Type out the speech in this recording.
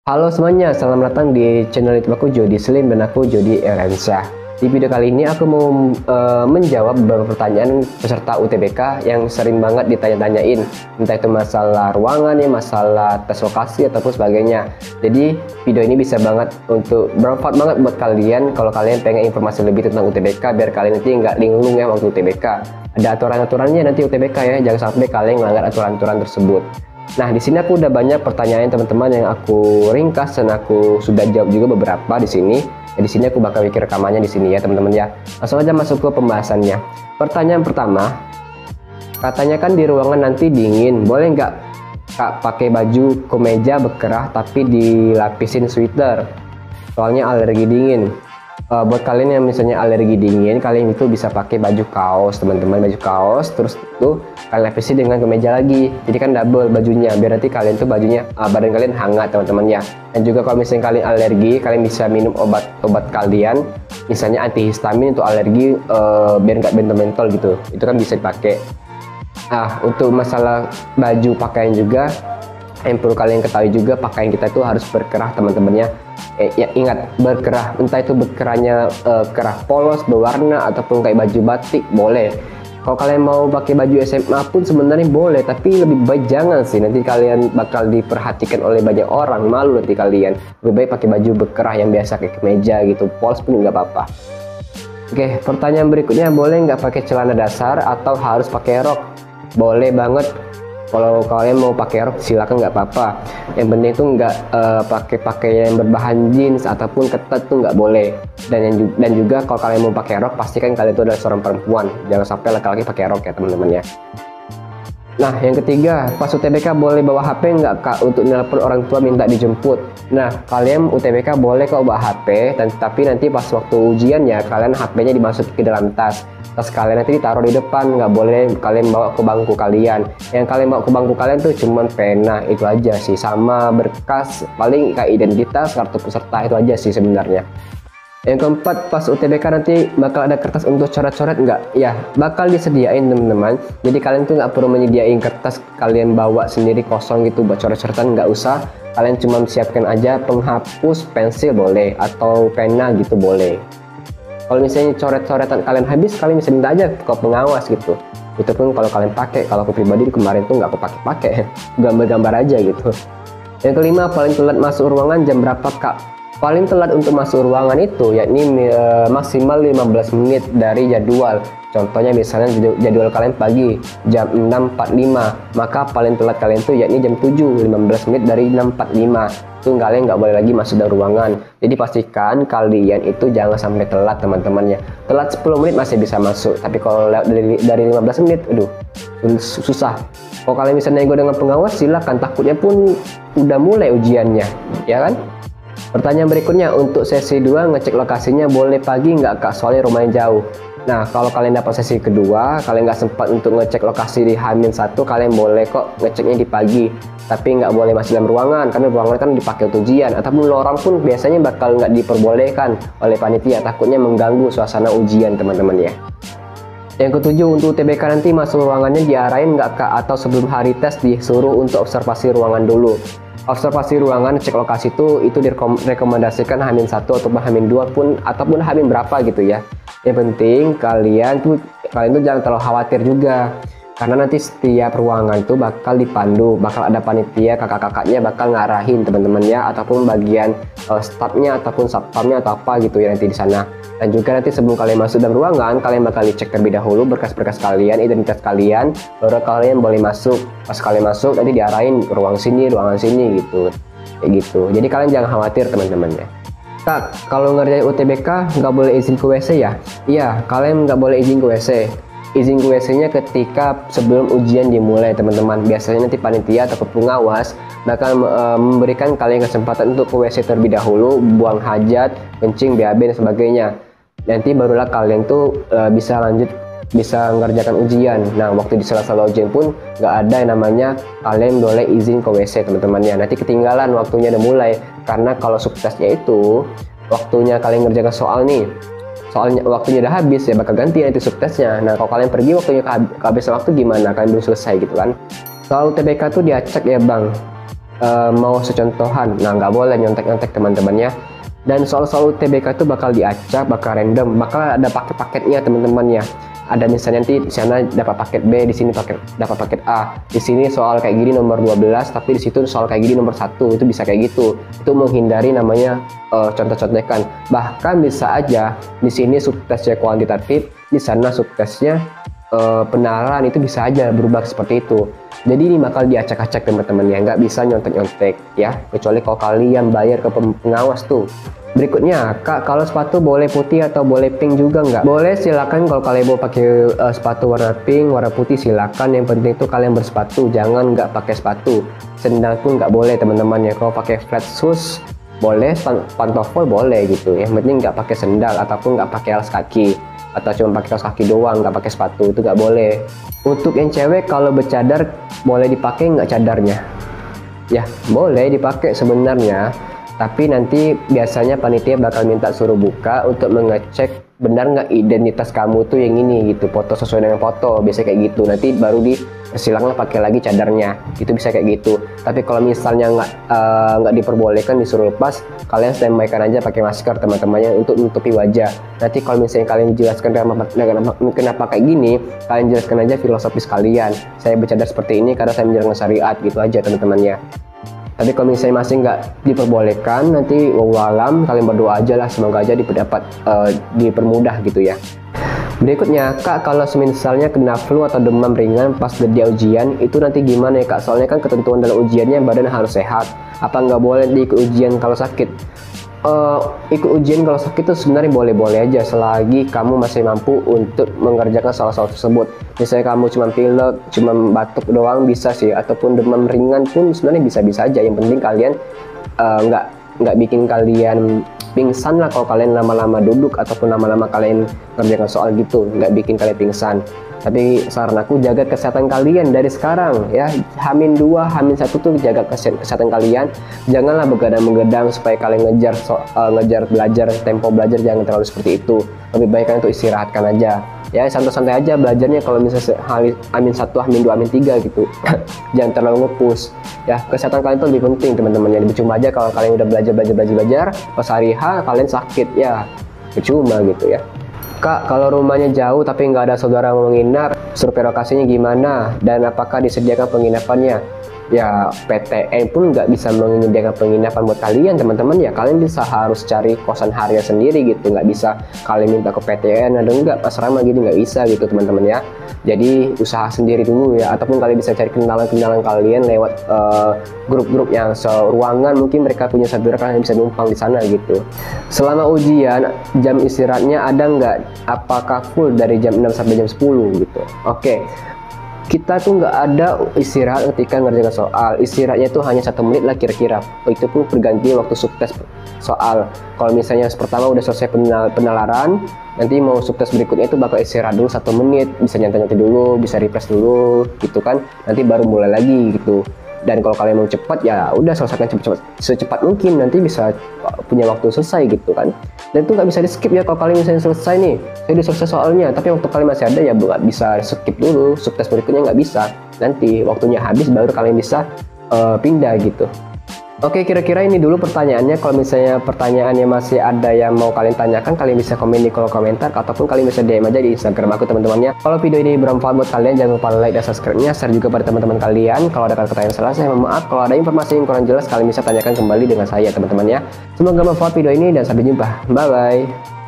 Halo semuanya, selamat datang di channel YouTube aku Jody Slim dan aku Jody Erensyah. Di video kali ini aku mau menjawab beberapa pertanyaan peserta UTBK yang sering banget ditanya-tanyain, entah itu masalah ruangan ya, masalah tes lokasi ataupun sebagainya. Jadi video ini bisa banget untuk bermanfaat banget buat kalian kalau kalian pengen informasi lebih tentang UTBK biar kalian nanti nggak linglung ya waktu UTBK. Ada aturan-aturannya nanti UTBK ya, jangan sampai kalian melanggar aturan-aturan tersebut. Nah, di sini aku udah banyak pertanyaan teman-teman yang aku ringkas dan aku sudah jawab juga beberapa di sini. Di sini aku bakal bikin rekamannya di sini ya, teman-teman ya. Langsung aja masuk ke pembahasannya. Pertanyaan pertama, katanya kan di ruangan nanti dingin, boleh nggak Kak pakai baju kemeja berkerah tapi dilapisin sweater? Soalnya alergi dingin. Buat kalian yang misalnya alergi dingin, kalian itu bisa pakai baju kaos, teman-teman, baju kaos, terus tuh kalian lapisi dengan kemeja lagi, jadi kan double bajunya, biar nanti kalian tuh bajunya badan kalian hangat teman-teman ya. Dan juga kalau misalnya kalian alergi, kalian bisa minum obat kalian, misalnya antihistamin untuk alergi, biar nggak bentol-bentol gitu, itu kan bisa dipakai. Untuk masalah baju pakaian juga yang perlu kalian ketahui juga, pakaian kita itu harus berkerah teman-temannya. Ya ingat, berkerah, entah itu berkerahnya kerah polos berwarna ataupun kayak baju batik boleh. Kalau kalian mau pakai baju SMA pun sebenarnya boleh, tapi lebih baik jangan sih, nanti kalian bakal diperhatikan oleh banyak orang, malu nanti kalian. Lebih baik pakai baju berkerah yang biasa kayak kemeja gitu, polos pun nggak apa-apa. Oke, pertanyaan berikutnya, boleh nggak pakai celana dasar atau harus pakai rok? Boleh banget. Kalau kalian mau pakai rok silakan, nggak apa-apa. Yang penting itu nggak pakai pakaian yang berbahan jeans ataupun ketat tuh nggak boleh. Dan juga kalau kalian mau pakai rok, pastikan kalian itu adalah seorang perempuan. Jangan sampai laki-laki pakai rok ya teman-teman ya. Nah, yang ketiga, pas UTBK boleh bawa HP nggak Kak untuk nelpon orang tua minta dijemput? Nah, kalian UTBK boleh kok bawa HP, tapi nanti pas waktu ujiannya kalian HP-nya dimasukin ke dalam tas. Tas kalian nanti ditaruh di depan, nggak boleh kalian bawa ke bangku kalian. Yang kalian bawa ke bangku kalian tuh cuman pena, itu aja sih, sama berkas, paling kayak identitas, kartu peserta, itu aja sih sebenarnya. Yang keempat, pas UTBK nanti bakal ada kertas untuk coret-coret nggak? Ya, bakal disediain teman-teman. Jadi kalian tuh nggak perlu menyediain kertas kalian bawa sendiri kosong gitu buat coret-coretan, nggak usah. Kalian cuma siapkan aja penghapus, pensil boleh, atau pena gitu boleh. Kalau misalnya coret-coretan kalian habis, kalian bisa minta aja ke pengawas gitu. Itu pun kalau kalian pakai. Kalau aku pribadi kemarin tuh nggak aku pakai, gambar-gambar aja gitu. Yang kelima, paling telat masuk ruangan jam berapa Kak? Paling telat untuk masuk ruangan itu yakni maksimal 15 menit dari jadwal. Contohnya misalnya jadwal kalian pagi jam 6.45, maka paling telat kalian tuh yakni jam 7, 15 menit dari 6.45. Itu kalian nggak boleh lagi masuk dari ruangan. Jadi pastikan kalian itu jangan sampai telat teman-temannya. Telat 10 menit masih bisa masuk, tapi kalau dari 15 menit, aduh, susah. Kalau kalian bisa nego dengan pengawas silakan, takutnya pun udah mulai ujiannya, ya kan? Pertanyaan berikutnya, untuk sesi 2 ngecek lokasinya boleh pagi nggak Kak? Soalnya rumahnya jauh. Nah, kalau kalian dapat sesi kedua, kalian nggak sempat untuk ngecek lokasi di H-1, kalian boleh kok ngeceknya di pagi. Tapi nggak boleh masuk dalam ruangan, karena ruangan kan dipakai untuk ujian. Ataupun lorong pun biasanya bakal nggak diperbolehkan oleh panitia, takutnya mengganggu suasana ujian teman-teman ya. Yang ketujuh, untuk UTBK nanti masuk ruangannya diarahin nggak Kak? Atau sebelum hari tes disuruh untuk observasi ruangan dulu? Observasi ruangan, cek lokasi itu direkomendasikan H-1 ataupun H-2 pun, ataupun H- berapa gitu ya. Yang penting kalian tuh jangan terlalu khawatir juga, karena nanti setiap ruangan tuh bakal dipandu, bakal ada panitia, kakak-kakaknya bakal ngarahin teman-teman ya, ataupun bagian stafnya ataupun satpamnya atau apa gitu ya nanti di sana. Dan juga nanti sebelum kalian masuk dalam ruangan, kalian bakal dicek terlebih dahulu berkas-berkas kalian, identitas kalian, baru kalian boleh masuk. Pas kalian masuk nanti diarahin ke ruangan sini gitu, kayak gitu. Jadi kalian jangan khawatir teman-teman ya. Kak, kalau ngerjain UTBK nggak boleh izin ke WC ya? Iya, kalian nggak boleh izin ke WC. Izin ke WC-nya ketika sebelum ujian dimulai teman-teman. Biasanya nanti panitia atau pengawas bakal memberikan kalian kesempatan untuk ke WC terlebih dahulu, buang hajat, kencing, BAB dan sebagainya. Nanti barulah kalian tuh bisa mengerjakan ujian. Nah, waktu di sela-sela ujian pun nggak ada yang namanya kalian boleh izin ke WC teman-temannya. Nanti ketinggalan waktunya udah mulai, karena kalau suksesnya itu waktunya kalian ngerjakan soal nih, soalnya waktunya udah habis ya bakal ganti nanti subtesnya. Nah, kalau kalian pergi waktunya kehabisan waktu gimana? Kalian belum selesai gitu kan. Soal UTBK tuh diacak ya Bang. mau secontohan. Nah, nggak boleh nyontek-nyontek teman-temannya. Dan soal-soal UTBK itu bakal diacak, bakal random, bakal ada paket-paketnya teman-teman ya. Ada misalnya nanti di sana dapat paket B, di sini dapat paket A. Di sini soal kayak gini nomor 12, tapi di situ soal kayak gini nomor 1. Itu bisa kayak gitu. Itu menghindari namanya contek-contekan. Bahkan bisa aja di sini subtesnya kuantitatif, di sana subtesnya penalaran, itu bisa aja berubah seperti itu. Jadi ini bakal diacak-acak teman-teman ya, nggak bisa nyontek-nyontek ya, kecuali kalau kalian bayar ke pengawas tuh. Berikutnya, Kak, kalau sepatu boleh putih atau boleh pink juga nggak? Boleh, silakan. Kalau kalian mau pakai sepatu warna pink, warna putih, silakan. Yang penting itu kalian bersepatu, jangan nggak pakai sepatu. Sendal pun nggak boleh teman-teman ya. Kalau pakai flat shoes boleh, pantofel boleh gitu. Yang penting nggak pakai sendal ataupun nggak pakai alas kaki, atau cuma pakai kaos kaki doang, nggak pakai sepatu, itu nggak boleh. Untuk yang cewek kalau bercadar boleh dipakai nggak cadarnya? Ya boleh dipakai sebenarnya, tapi nanti biasanya panitia bakal minta suruh buka untuk mengecek benar nggak identitas kamu tuh yang ini gitu, foto sesuai dengan foto, biasanya kayak gitu. Nanti baru dipersilahkan pakai lagi cadarnya, itu bisa kayak gitu. Tapi kalau misalnya nggak diperbolehkan, disuruh lepas, kalian standby-kan aja pakai masker teman-temannya untuk menutupi wajah. Nanti kalau misalnya kalian jelaskan kenapa kayak gini, kalian jelaskan aja filosofis kalian. Saya bercadar seperti ini karena saya menjalankan syariat, gitu aja teman-temannya. Tapi kalau misalnya masih nggak diperbolehkan, nanti wallahualam, kalian berdoa aja lah, semoga aja dipermudah gitu ya. Berikutnya, Kak, kalau misalnya kena flu atau demam ringan pas dia ujian, itu nanti gimana ya Kak? Soalnya kan ketentuan dalam ujiannya badan harus sehat. Apa nggak boleh ikut ujian kalau sakit? Ikut ujian kalau sakit itu sebenarnya boleh-boleh aja selagi kamu masih mampu untuk mengerjakan soal-soal tersebut. Misalnya kamu cuma pilek, cuma batuk doang bisa sih, ataupun demam ringan pun sebenarnya bisa-bisa aja. Yang penting kalian nggak bikin kalian pingsan lah kalau kalian lama-lama duduk ataupun lama-lama kalian ngerjakan soal gitu, nggak bikin kalian pingsan. Tapi saran aku, jaga kesehatan kalian dari sekarang ya. H-2, H-1 tuh jaga kesehatan kalian. Janganlah begadang-begadang supaya kalian ngejar belajar, tempo belajar jangan terlalu seperti itu. Lebih baik kalian tuh istirahatkan aja. Ya santai-santai aja belajarnya kalau misalnya H-1, H-2, H-3 gitu. Jangan terlalu ngepush. Ya, kesehatan kalian tuh lebih penting teman-teman ya. Percuma aja kalau kalian udah belajar, pas hari H kalian sakit ya. Percuma gitu ya. Kak, kalau rumahnya jauh tapi nggak ada saudara mau menginap, survei lokasinya gimana? Dan apakah disediakan penginapannya? Ya, PTN pun nggak bisa menyediakan penginapan buat kalian teman-teman ya. Kalian bisa harus cari kosan harian sendiri gitu. Nggak bisa kalian minta ke PTN atau enggak asrama gitu, nggak bisa gitu teman-teman ya. Jadi usaha sendiri dulu ya. Ataupun kalian bisa cari kenalan-kenalan kalian lewat grup-grup yang seruangan, mungkin mereka punya saudara, kalian bisa numpang di sana gitu. Selama ujian, jam istirahatnya ada nggak? Apakah full dari jam 6 sampai jam 10 gitu? Oke. Kita tuh nggak ada istirahat ketika ngerjakan soal. Istirahatnya tuh hanya 1 menit lah kira-kira. Itu pun berganti waktu subtes soal. Kalau misalnya pertama udah selesai penalaran, nanti mau subtes berikutnya itu bakal istirahat dulu 1 menit. Bisa nyantai-nyantai dulu, bisa refresh dulu gitu kan. Nanti baru mulai lagi gitu. Dan kalau kalian mau cepat, ya udah selesaikan secepat mungkin, nanti bisa punya waktu selesai gitu kan. Dan itu nggak bisa di skip ya. Kalau kalian misalnya selesai nih, saya udah selesai soalnya, tapi waktu kalian masih ada ya nggak bisa skip dulu, subtes berikutnya nggak bisa. Nanti waktunya habis baru kalian bisa pindah gitu. Oke, kira-kira ini dulu pertanyaannya. Kalau misalnya pertanyaannya masih ada yang mau kalian tanyakan, kalian bisa komen di kolom komentar ataupun kalian bisa DM aja di Instagram aku teman-temannya. Kalau video ini bermanfaat buat kalian, jangan lupa like dan subscribe-nya, share juga pada teman-teman kalian. Kalau ada kata-kata yang salah, saya mohon maaf. Kalau ada informasi yang kurang jelas, kalian bisa tanyakan kembali dengan saya teman-temannya. Semoga bermanfaat video ini dan sampai jumpa. Bye bye.